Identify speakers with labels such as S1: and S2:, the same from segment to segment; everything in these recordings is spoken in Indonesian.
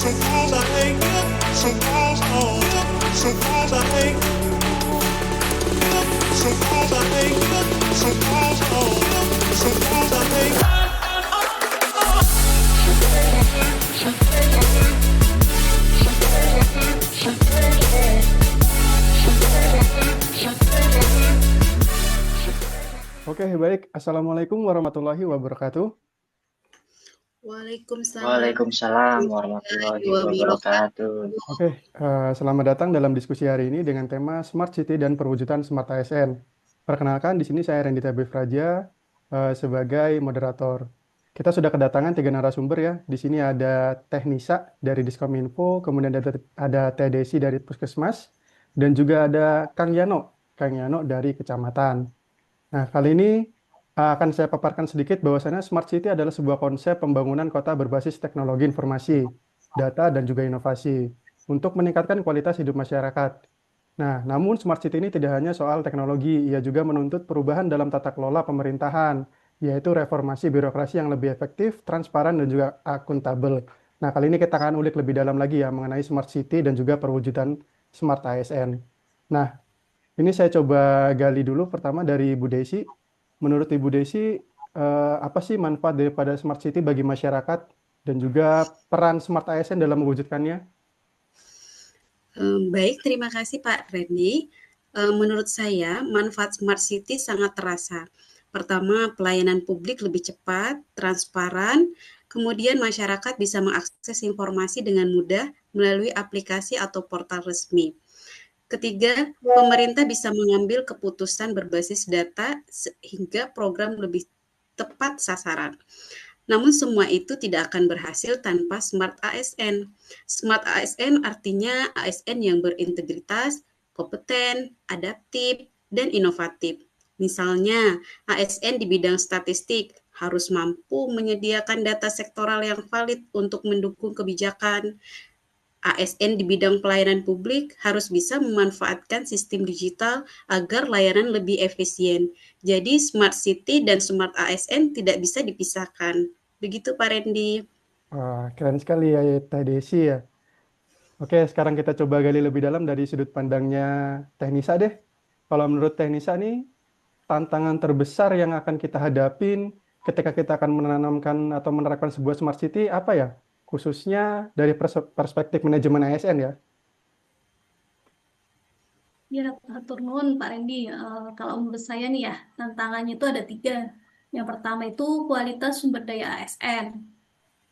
S1: Oke, baik. Assalamualaikum warahmatullahi wabarakatuh.
S2: Waalaikumsalam warahmatullahi wabarakatuh.
S1: Oke, selamat datang dalam diskusi hari ini dengan tema Smart City dan Perwujudan Smart ASN. Perkenalkan, di sini saya Randy Tabif Raja sebagai moderator. Kita sudah kedatangan 3 narasumber ya. Di sini ada Teh Nisa dari Diskominfo, kemudian ada Teh Desi dari Puskesmas, dan juga ada Kang Yano dari Kecamatan. Nah, kali ini akan saya paparkan sedikit bahwasannya Smart City adalah sebuah konsep pembangunan kota berbasis teknologi informasi, data, dan juga inovasi untuk meningkatkan kualitas hidup masyarakat. Nah, namun Smart City ini tidak hanya soal teknologi, ia juga menuntut perubahan dalam tata kelola pemerintahan, yaitu reformasi birokrasi yang lebih efektif, transparan, dan juga akuntabel. Nah, kali ini kita akan ulik lebih dalam lagi ya mengenai Smart City dan juga perwujudan Smart ASN. Nah, ini saya coba gali dulu pertama dari Bu Desi. Menurut Ibu Desi, apa sih manfaat daripada Smart City bagi masyarakat dan juga peran Smart ASN dalam mewujudkannya?
S3: Baik, terima kasih Pak Randy. Menurut saya, manfaat Smart City sangat terasa. Pertama, pelayanan publik lebih cepat, transparan, kemudian masyarakat bisa mengakses informasi dengan mudah melalui aplikasi atau portal resmi. Ketiga, pemerintah bisa mengambil keputusan berbasis data sehingga program lebih tepat sasaran. Namun semua itu tidak akan berhasil tanpa Smart ASN. Smart ASN artinya ASN yang berintegritas, kompeten, adaptif, dan inovatif. Misalnya, ASN di bidang statistik harus mampu menyediakan data sektoral yang valid untuk mendukung kebijakan. ASN di bidang pelayanan publik harus bisa memanfaatkan sistem digital agar layanan lebih efisien. Jadi Smart City dan Smart ASN tidak bisa dipisahkan. Begitu Pak Randy.
S1: Wah, keren sekali ya Teh Desi ya. Oke, sekarang kita coba gali lebih dalam dari sudut pandangnya Teh Nisa deh. Kalau menurut Teh Nisa nih, tantangan terbesar yang akan kita hadapin ketika kita akan menanamkan atau menerapkan sebuah Smart City apa ya? Khususnya dari perspektif manajemen ASN ya.
S4: Ya, atur nuhun Pak Randy. Kalau menurut saya nih ya, tantangannya itu ada 3. Yang pertama itu kualitas sumber daya ASN.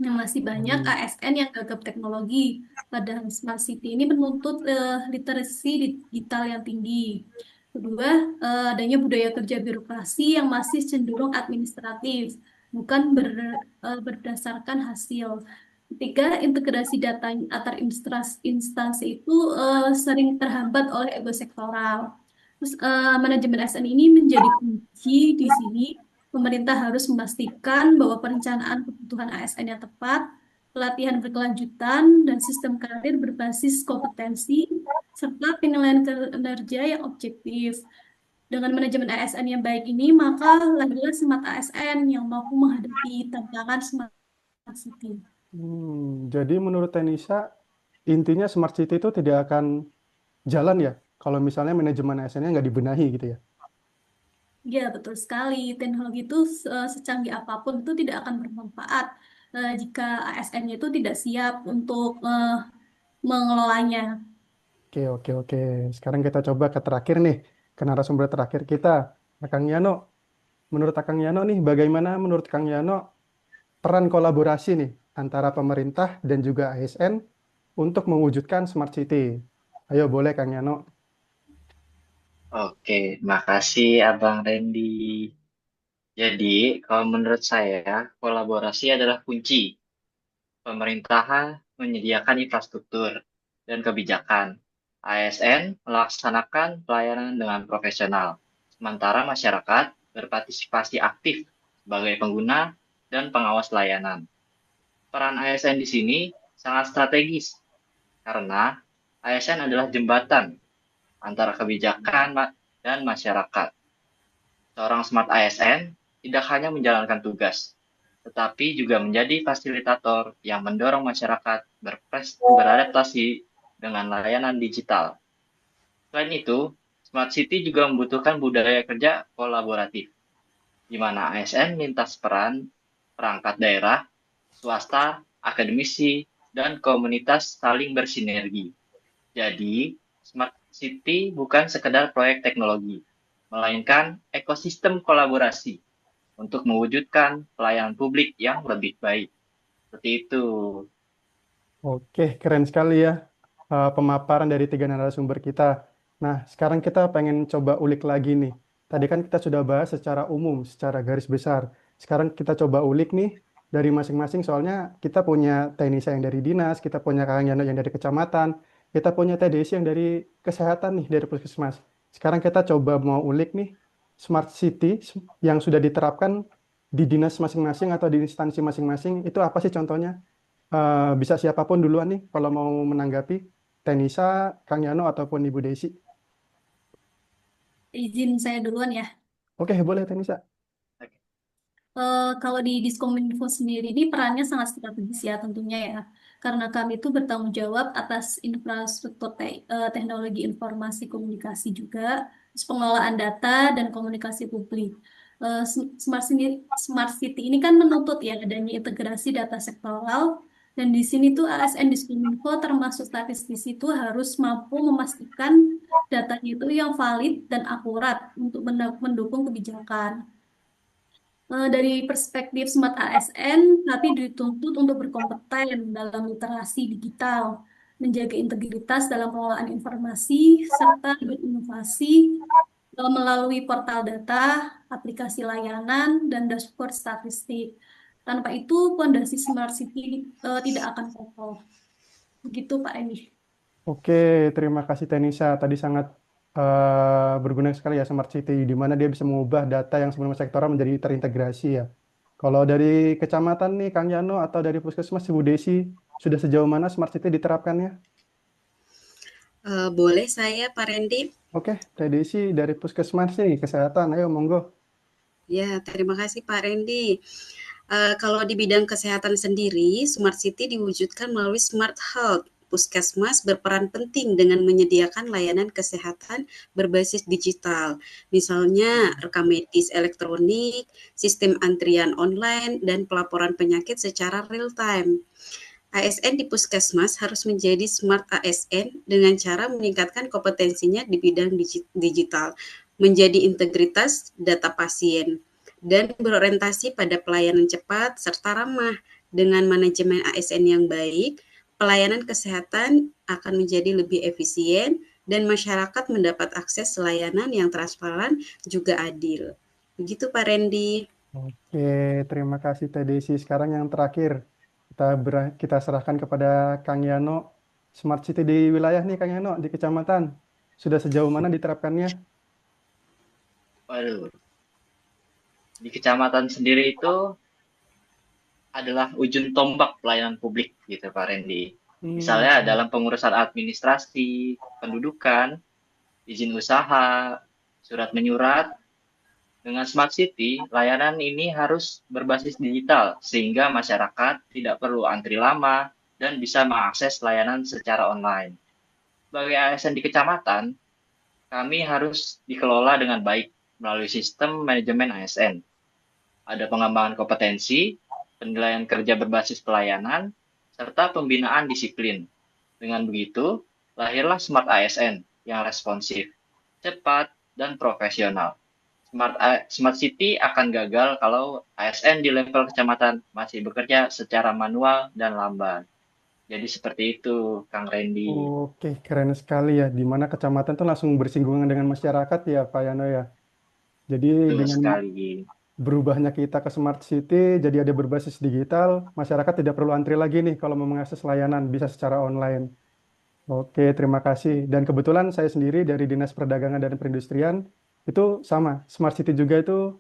S4: Yang masih banyak ASN yang gagap teknologi. Padahal Smart City ini menuntut literasi digital yang tinggi. Kedua, adanya budaya kerja birokrasi yang masih cenderung administratif, bukan berdasarkan hasil. Ketiga, integrasi data antar instansi itu sering terhambat oleh ego sektoral. Terus manajemen ASN ini menjadi kunci di sini. Pemerintah harus memastikan bahwa perencanaan kebutuhan ASN yang tepat, pelatihan berkelanjutan, dan sistem karir berbasis kompetensi, serta penilaian kinerja yang objektif. Dengan manajemen ASN yang baik ini, maka lahirlah Smart ASN yang mampu menghadapi tantangan Smart City.
S1: Jadi menurut Teh Nisa, intinya Smart City itu tidak akan jalan ya kalau misalnya manajemen ASN-nya nggak dibenahi gitu ya.
S4: Ya, betul sekali. Teknologi itu secanggih apapun itu tidak akan bermanfaat jika ASN-nya itu tidak siap untuk mengelolanya.
S1: Oke. Sekarang kita coba ke terakhir nih, ke narasumber terakhir kita, Kang Yano. Menurut Kang Yano nih, bagaimana menurut Kang Yano peran kolaborasi nih antara pemerintah dan juga ASN untuk mewujudkan Smart City? Ayo boleh Kang Yano.
S2: Oke, makasih Abang Randy. Jadi, kalau menurut saya, kolaborasi adalah kunci. Pemerintahan menyediakan infrastruktur dan kebijakan. ASN melaksanakan pelayanan dengan profesional, sementara masyarakat berpartisipasi aktif sebagai pengguna dan pengawas layanan. Peran ASN di sini sangat strategis, karena ASN adalah jembatan antara kebijakan dan masyarakat. Seorang Smart ASN tidak hanya menjalankan tugas, tetapi juga menjadi fasilitator yang mendorong masyarakat beradaptasi dengan layanan digital. Selain itu, Smart City juga membutuhkan budaya kerja kolaboratif, di mana ASN lintas peran, perangkat daerah, swasta, akademisi, dan komunitas saling bersinergi. Jadi, Smart City bukan sekedar proyek teknologi, melainkan ekosistem kolaborasi untuk mewujudkan pelayanan publik yang lebih baik. Seperti itu.
S1: Oke, keren sekali ya pemaparan dari tiga narasumber kita. Nah, sekarang kita pengen coba ulik lagi nih. Tadi kan kita sudah bahas secara umum, secara garis besar. Sekarang kita coba ulik nih dari masing-masing, soalnya kita punya teknisi yang dari dinas, kita punya Kang Yano yang dari kecamatan, kita punya Teh Desi yang dari kesehatan nih, dari puskesmas. Sekarang kita coba mau ulik nih, smart city yang sudah diterapkan di dinas masing-masing atau di instansi masing-masing, itu apa sih contohnya? Bisa siapapun duluan nih kalau mau menanggapi, Tenisa, Kang Yano ataupun Ibu Desi.
S4: Izin saya duluan ya.
S1: Oke, boleh Tenisa.
S4: Kalau di Diskominfo sendiri ini perannya sangat strategis ya tentunya ya. Karena kami itu bertanggung jawab atas infrastruktur teknologi informasi komunikasi juga, terus pengelolaan data dan komunikasi publik. Smart City ini kan menuntut ya adanya integrasi data sektoral, dan di sini tuh ASN Diskominfo termasuk statistisi itu harus mampu memastikan datanya itu yang valid dan akurat untuk mendukung kebijakan. Dari perspektif Smart ASN, tapi dituntut untuk berkompeten dalam literasi digital, menjaga integritas dalam pengelolaan informasi, serta berinovasi melalui portal data, aplikasi layanan, dan dashboard statistik. Tanpa itu, fondasi Smart City tidak akan kokoh. Begitu, Pak Eni.
S1: Oke, terima kasih Tenisa. Tadi sangat berguna sekali ya Smart City, di mana dia bisa mengubah data yang sebelumnya sektoral menjadi terintegrasi ya. Kalau dari kecamatan nih, Kang Yano, atau dari puskesmas, Ibu Desi, sudah sejauh mana Smart City diterapkannya?
S3: Boleh saya, Pak Randy?
S1: Oke, Teh Desi dari puskesmas nih, kesehatan, ayo monggo.
S3: Ya, terima kasih Pak Randy. Kalau di bidang kesehatan sendiri, Smart City diwujudkan melalui Smart Health. Puskesmas berperan penting dengan menyediakan layanan kesehatan berbasis digital, misalnya rekam medis elektronik, sistem antrian online, dan pelaporan penyakit secara real time. ASN di puskesmas harus menjadi smart ASN dengan cara meningkatkan kompetensinya di bidang digital, menjadi integritas data pasien, dan berorientasi pada pelayanan cepat serta ramah. Dengan manajemen ASN yang baik, pelayanan kesehatan akan menjadi lebih efisien dan masyarakat mendapat akses layanan yang transparan juga adil. Begitu Pak Randy.
S1: Oke, terima kasih Teh Desi. Sekarang yang terakhir, kita serahkan kepada Kang Yano. Smart City di wilayah nih Kang Yano, di kecamatan. Sudah sejauh mana diterapkannya?
S2: Waduh, di kecamatan sendiri itu adalah ujung tombak pelayanan publik gitu Pak Randy. Misalnya dalam pengurusan administrasi, pendudukan, izin usaha, surat menyurat. Dengan Smart City, layanan ini harus berbasis digital sehingga masyarakat tidak perlu antri lama dan bisa mengakses layanan secara online. Sebagai ASN di kecamatan, kami harus dikelola dengan baik melalui sistem manajemen ASN. Ada pengembangan kompetensi, penilaian kerja berbasis pelayanan, serta pembinaan disiplin. Dengan begitu, lahirlah Smart ASN yang responsif, cepat, dan profesional. Smart City akan gagal kalau ASN di level kecamatan masih bekerja secara manual dan lambat. Jadi seperti itu, Kang Randy.
S1: Oke, keren sekali ya. Di mana kecamatan tuh langsung bersinggungan dengan masyarakat ya, Pak Yano ya. Jadi
S2: Betul
S1: dengan
S2: sekali.
S1: berubahnya kita ke Smart City, jadi ada berbasis digital, masyarakat tidak perlu antri lagi nih kalau mau mengakses layanan, bisa secara online. Oke, terima kasih. Dan kebetulan saya sendiri dari Dinas Perdagangan dan Perindustrian, itu sama, Smart City juga itu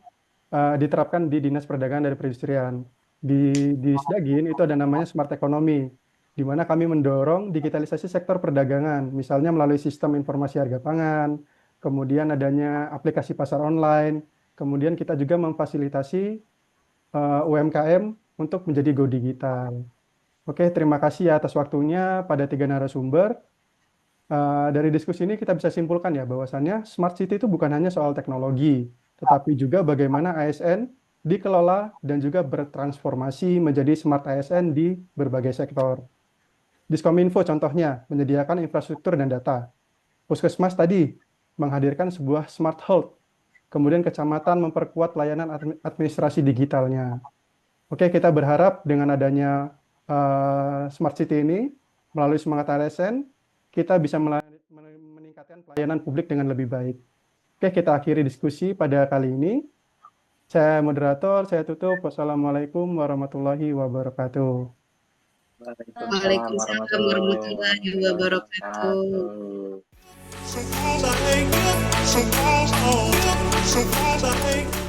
S1: diterapkan di Dinas Perdagangan dan Perindustrian. Di Sdagin itu ada namanya Smart Economy, di mana kami mendorong digitalisasi sektor perdagangan, misalnya melalui sistem informasi harga pangan, kemudian adanya aplikasi pasar online, kemudian kita juga memfasilitasi UMKM untuk menjadi go digital. Oke, terima kasih ya atas waktunya pada 3 narasumber. Dari diskusi ini kita bisa simpulkan ya bahwasannya Smart City itu bukan hanya soal teknologi, tetapi juga bagaimana ASN dikelola dan juga bertransformasi menjadi Smart ASN di berbagai sektor. Diskominfo contohnya menyediakan infrastruktur dan data. Puskesmas tadi menghadirkan sebuah Smart Health. Kemudian kecamatan memperkuat layanan administrasi digitalnya. Oke, kita berharap dengan adanya Smart City ini melalui semangat ASN, kita bisa meningkatkan pelayanan publik dengan lebih baik. Oke, kita akhiri diskusi pada kali ini. Saya moderator, saya tutup. Wassalamualaikum warahmatullahi wabarakatuh.
S3: Waalaikumsalam warahmatullahi wabarakatuh.
S2: wabarakatuh.